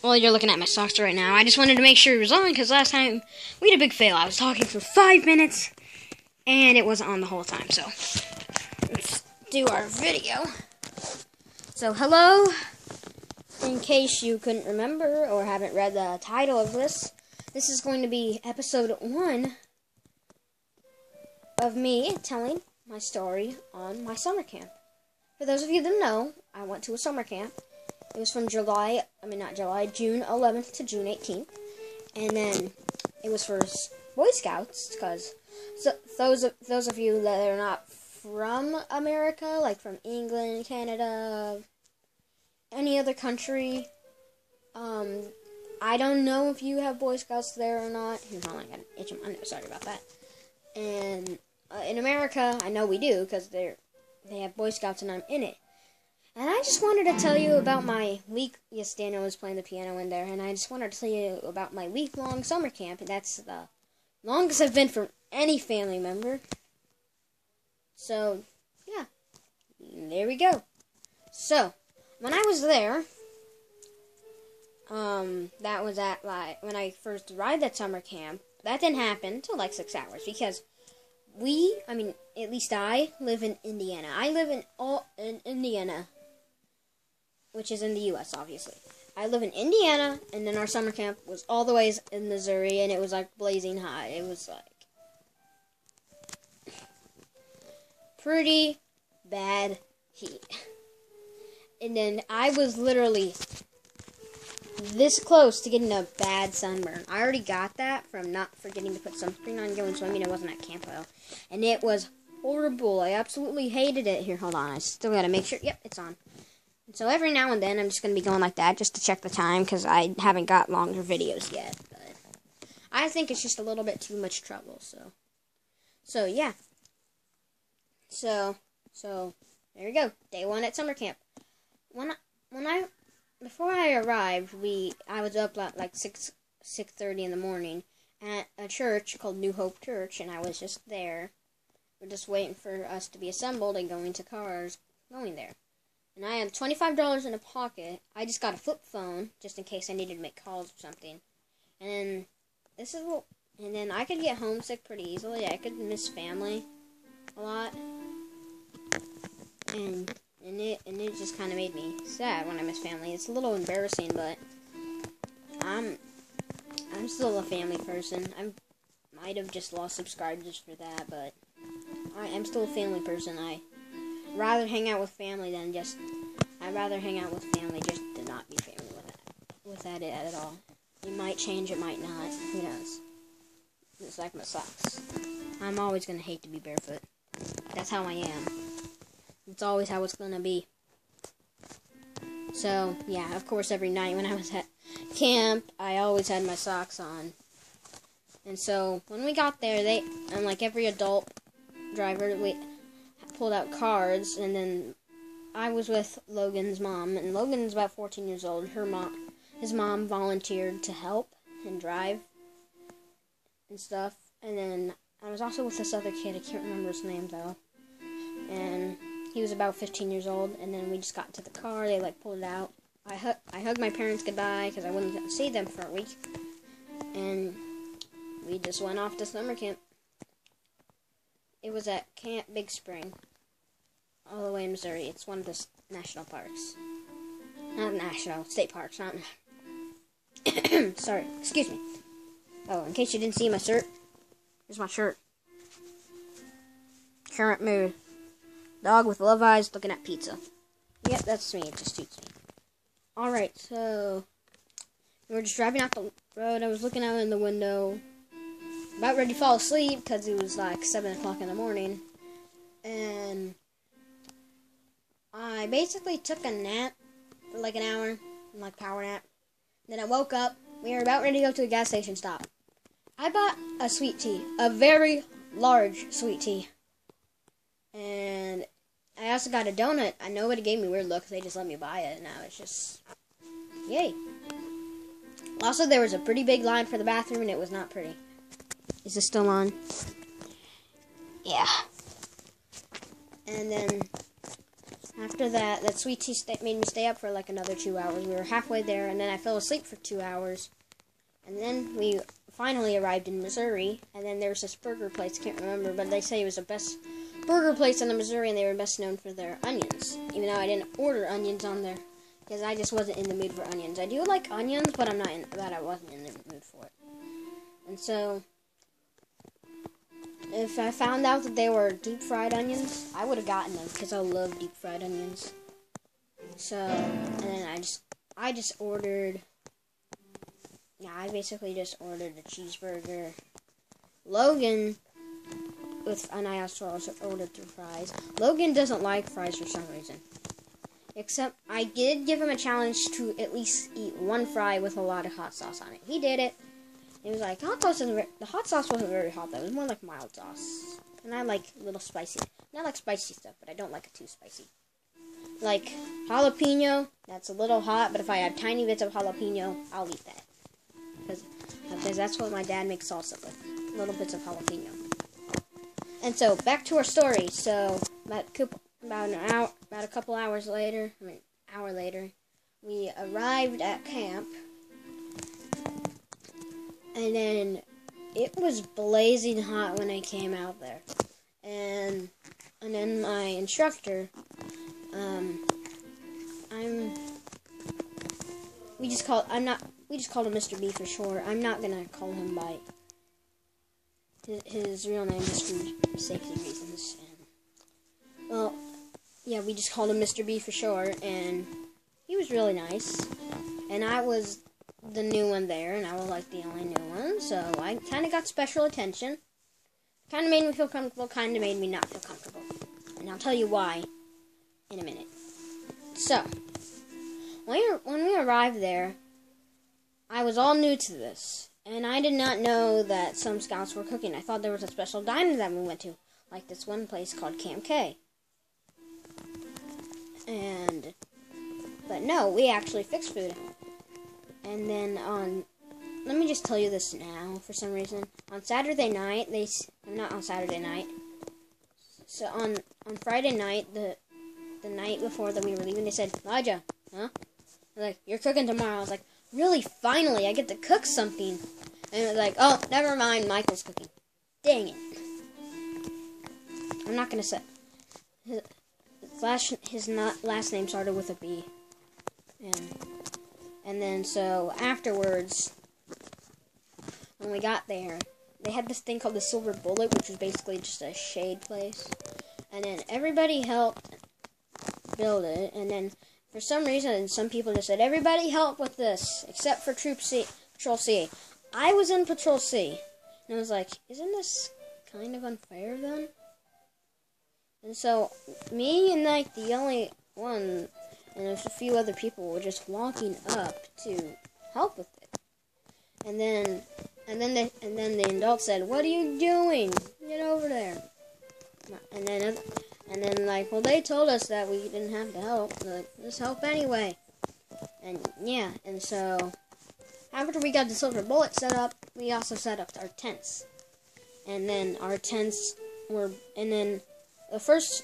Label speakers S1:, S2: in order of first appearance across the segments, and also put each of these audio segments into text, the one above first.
S1: Well, you're looking at my socks right now. I just wanted to make sure it was on, because last time we had a big fail. I was talking for 5 minutes, and it wasn't on the whole time, so let's do our video. So, hello. In case you couldn't remember or haven't read the title of this is going to be episode 1 of me telling my story on my summer camp. For those of you that know, I went to a summer camp. It was from June 11th to June 18th. And then it was for Boy Scouts, because those of you that are not from America, like from England, Canada, any other country, I don't know if you have Boy Scouts there or not. Hold on, I got an itch in my nose, sorry about that. And in America, I know we do, because they have Boy Scouts and I'm in it. And I just wanted to tell you about my week. Yes, Daniel was playing the piano in there, and I just wanted to tell you about my week-long summer camp, and that's the longest I've been for any family member. So, yeah, there we go. So, when I was there, that was at, like, when I first arrived at summer camp. That didn't happen until, like, 6 hours, because at least I live in Indiana. I live in Indiana, which is in the U.S., obviously. I live in Indiana, and then our summer camp was all the way in Missouri, and it was, like, blazing hot. It was, like, pretty bad heat. And then I was literally this close to getting a bad sunburn. I already got that from not forgetting to put sunscreen on going swimming. It wasn't at camp though. And it was horrible. I absolutely hated it. Here, hold on. I still gotta make sure. Yep, it's on. And so every now and then I'm just gonna be going like that just to check the time, because I haven't got longer videos yet. But I think it's just a little bit too much trouble. So yeah. So there we go. Day 1 at summer camp. Before I arrived, I was up at like 6:30 in the morning at a church called New Hope Church, and I was just there. We're just waiting for us to be assembled and going to cars going there. And I had $25 in a pocket. I just got a flip phone just in case I needed to make calls or something. And then I could get homesick pretty easily. I could miss family a lot. And it just kind of made me sad when I miss family. It's a little embarrassing, but I'm still a family person. I might have just lost subscribers for that, but I'm still a family person. I'd rather hang out with family just to not be family without it at all. It might change, it might not. Who knows? It's like my socks. I'm always gonna hate to be barefoot. That's how I am. It's always how it's going to be. So, yeah, of course, every night when I was at camp, I always had my socks on. And so, when we got there, like every adult driver, we pulled out cards, and then I was with Logan's mom, and Logan's about 14 years old. His mom volunteered to help and drive and stuff. And then I was also with this other kid, I can't remember his name, though. And he was about 15 years old, and then we just got into the car. They, like, pulled it out. I hugged my parents goodbye, because I wouldn't see them for a week. And we just went off to summer camp. It was at Camp Big Spring, all the way in Missouri. It's one of the national parks. Not national, state parks, not... Sorry, excuse me. Oh, in case you didn't see my shirt, here's my shirt. Current mood. Dog with love eyes looking at pizza. Yep, that's me. It just suits me. Alright, so we were just driving out the road. I was looking out in the window, about ready to fall asleep because it was like 7 o'clock in the morning. And I basically took a nap for like an hour, like power nap. Then I woke up. We were about ready to go to the gas station stop. I bought a sweet tea, a very large sweet tea. And I also got a donut. Nobody gave me a weird look. They just let me buy it. Now it's just, yay. Also, there was a pretty big line for the bathroom, and it was not pretty. Is this still on? Yeah. And then After that sweet tea made me stay up for like another 2 hours. We were halfway there, and then I fell asleep for 2 hours. And then we finally arrived in Missouri, and then there was this burger place, can't remember, but they say it was the best burger place in Missouri, and they were best known for their onions. Even though I didn't order onions on there, because I just wasn't in the mood for onions. I do like onions, but I wasn't in the mood for it. And so, if I found out that they were deep-fried onions, I would have gotten them, because I love deep-fried onions. So, and then I just ordered, I basically just ordered a cheeseburger. Logan, and I also ordered 3 fries. Logan doesn't like fries for some reason. Except, I did give him a challenge to at least eat 1 fry with a lot of hot sauce on it. He did it. He was like, the hot sauce wasn't very hot, though. It was more like mild sauce. And I like a little spicy. I like spicy stuff, but I don't like it too spicy. Like, jalapeno, that's a little hot, but if I have tiny bits of jalapeno, I'll eat that. Because that's what my dad makes salsa with. Little bits of jalapeno. And so, back to our story. So, about a couple hours later, hour later, we arrived at camp. And then, it was blazing hot when I came out there. And then my instructor, we just called him Mr. B for short. I'm not gonna call him by his real name just for safety reasons. And, well, yeah, we just called him Mr. B for short, and he was really nice. And I was the new one there, and I was like the only new one, so I kind of got special attention. Kind of made me feel comfortable, kind of made me not feel comfortable. And I'll tell you why in a minute. So, when we arrived there, I was all new to this, and I did not know that some scouts were cooking. I thought there was a special diner that we went to, like this one place called Camp K. But no, we actually fixed food. And then let me just tell you this now, for some reason. On Saturday night, not on Saturday night. So on Friday night, the night before that we were leaving, they said, Elijah, huh? They're like, you're cooking tomorrow. I was like, really? Finally, I get to cook something. And it was like, oh, never mind, Michael's cooking. Dang it. I'm not gonna say. His last name started with a B. And then, so, afterwards, when we got there, they had this thing called the Silver Bullet, which was basically just a shade place. And then everybody helped build it, and then, for some reason, some people just said, everybody help with this, except for Patrol C. I was in Patrol C, and I was like, isn't this kind of unfair, then? And so, me and, like, the only one, and there's a few other people were just walking up to help with it. And then the adult said, what are you doing? Get over there. And then like, well, they told us that we didn't have to help. Like, let's help anyway. And yeah, and so after we got the Silver Bullet set up, we also set up our tents. And then our tents were, and then the first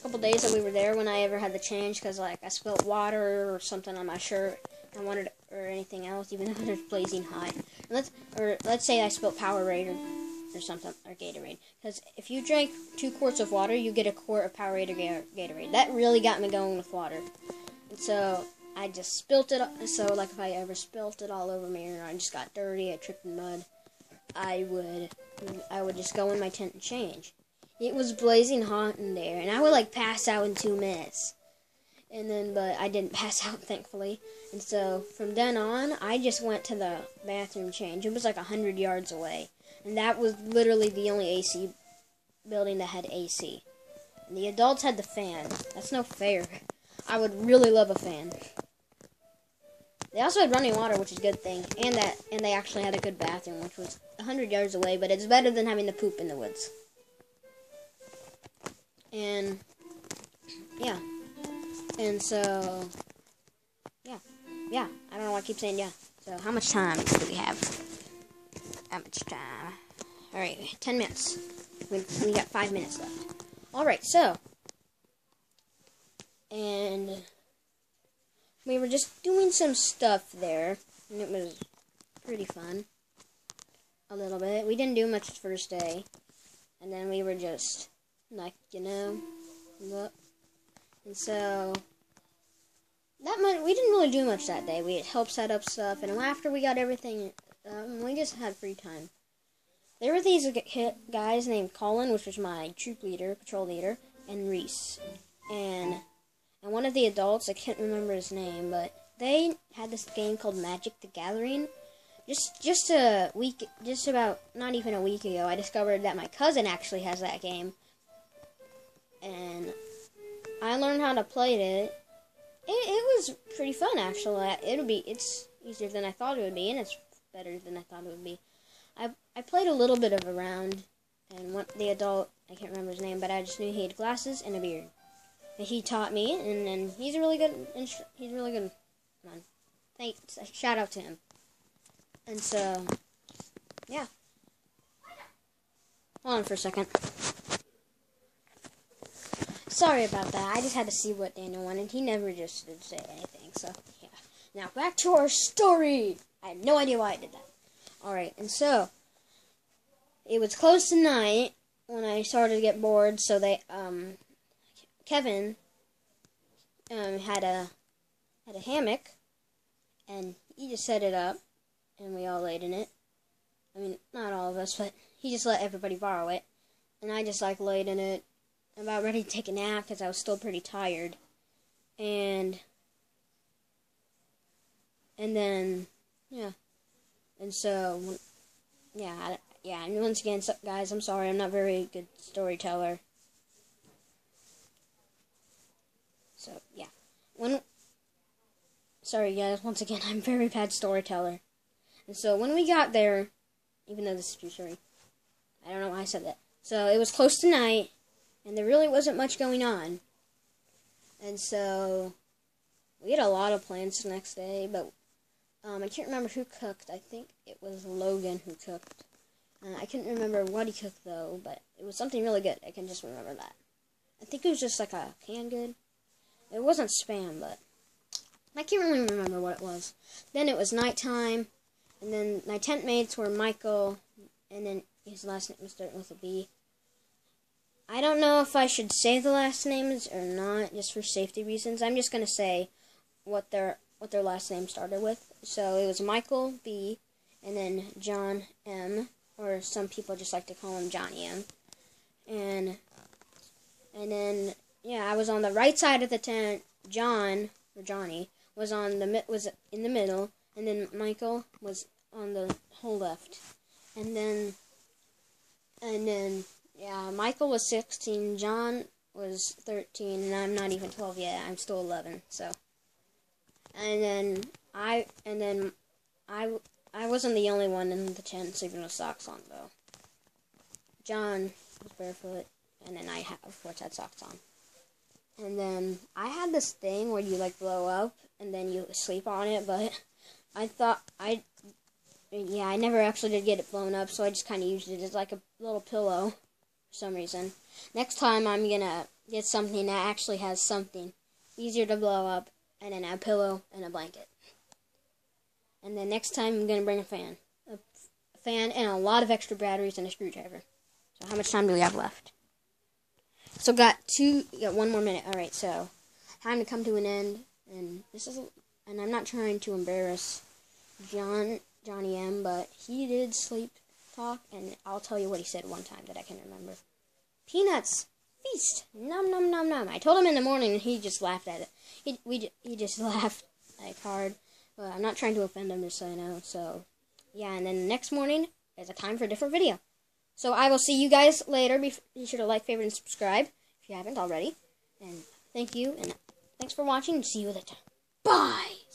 S1: couple days that we were there, when I ever had to change, because like I spilled water or something on my shirt, or anything else, even though it was blazing hot. Let's say I spilled Powerade or something, or Gatorade. Because if you drink 2 quarts of water, you get a quart of Powerade or Gatorade. That really got me going with water. And so I just spilt it. So like if I ever spilt it all over me, or I just got dirty, I tripped in mud, I would just go in my tent and change. It was blazing hot in there, and I would like pass out in 2 minutes. And then, but I didn't pass out, thankfully. And so, from then on, I just went to the bathroom change. It was like 100 yards away. And that was literally the only AC building that had AC. And the adults had the fan. That's no fair. I would really love a fan. They also had running water, which is a good thing. And they actually had a good bathroom, which was 100 yards away. But it's better than having to poop in the woods. And, yeah. And so, yeah, I don't know why I keep saying yeah. So, how much time do we have? How much time? Alright, 10 minutes. We got 5 minutes left. Alright, so. And we were just doing some stuff there. And it was pretty fun. A little bit. We didn't do much the first day. And then we were just, like, you know. Look. And so. We didn't really do much that day. We helped set up stuff. And after we got everything, we just had free time. There were these guys named Colin, which was my troop leader, patrol leader, and Reese. And one of the adults, I can't remember his name, but they had this game called Magic the Gathering. Just about, not even a week ago, I discovered that my cousin actually has that game. And I learned how to play it. It was pretty fun, actually. It's easier than I thought it would be, and it's better than I thought it would be. I played a little bit of a round, and the adult, I can't remember his name, but I just knew he had glasses and a beard. And he taught me, and he's really good. He's really good. Come on, thanks. Shout out to him. And so, yeah. Hold on for a second. Sorry about that. I just had to see what Daniel wanted. He never just did say anything. So, yeah. Now back to our story. I had no idea why I did that. Alright, and so, it was close to night when I started to get bored, so Kevin, had a hammock, and he just set it up, and we all laid in it. I mean, not all of us, but he just let everybody borrow it, and I just, laid in it, about ready to take a nap, because I was still pretty tired, and then, yeah. And so, yeah, and once again, guys, I'm sorry, I'm not very good storyteller. So, yeah. Sorry, guys, once again, I'm a very bad storyteller. And so, when we got there, even though this is true story, I don't know why I said that. So, it was close to night, and there really wasn't much going on. And so, we had a lot of plans the next day, but I can't remember who cooked. I think it was Logan who cooked. I couldn't remember what he cooked, though, but it was something really good. I can just remember that. I think it was just like a canned good. It wasn't Spam, but I can't really remember what it was. Then it was nighttime, and then my tent mates were Michael, and then his last name was starting with a B. I don't know if I should say the last names or not, just for safety reasons. I'm just going to say what their last name started with. So it was Michael B, and then John M, or some people just like to call him Johnny M. And then, yeah, I was on the right side of the tent. Johnny was in the middle, and then Michael was on the whole left. And then yeah, Michael was 16, John was 13, and I'm not even 12 yet. I'm still 11. So, and then I wasn't the only one in the tent sleeping with socks on, though. John was barefoot, and then I, of course, had socks on. And then I had this thing where you, blow up, and then you sleep on it, but I never actually did get it blown up, so I just kind of used it as, a little pillow for some reason. Next time, I'm going to get something that actually has something easier to blow up, and then a pillow and a blanket. And then next time, I'm going to bring a fan. A fan and a lot of extra batteries and a screwdriver. So how much time do we have left? So got 1 more minute. Alright, so time to come to an end. And and I'm not trying to embarrass Johnny M, but he did sleep talk, and I'll tell you what he said one time that I can remember. Peanuts! Feast! Nom nom nom nom. I told him in the morning, and he just laughed at it. He just laughed hard. But I'm not trying to offend him, just so you know. So, yeah, and then the next morning is a time for a different video. So I will see you guys later. Be sure to like, favorite, and subscribe if you haven't already. And thank you, and thanks for watching. See you later. Bye!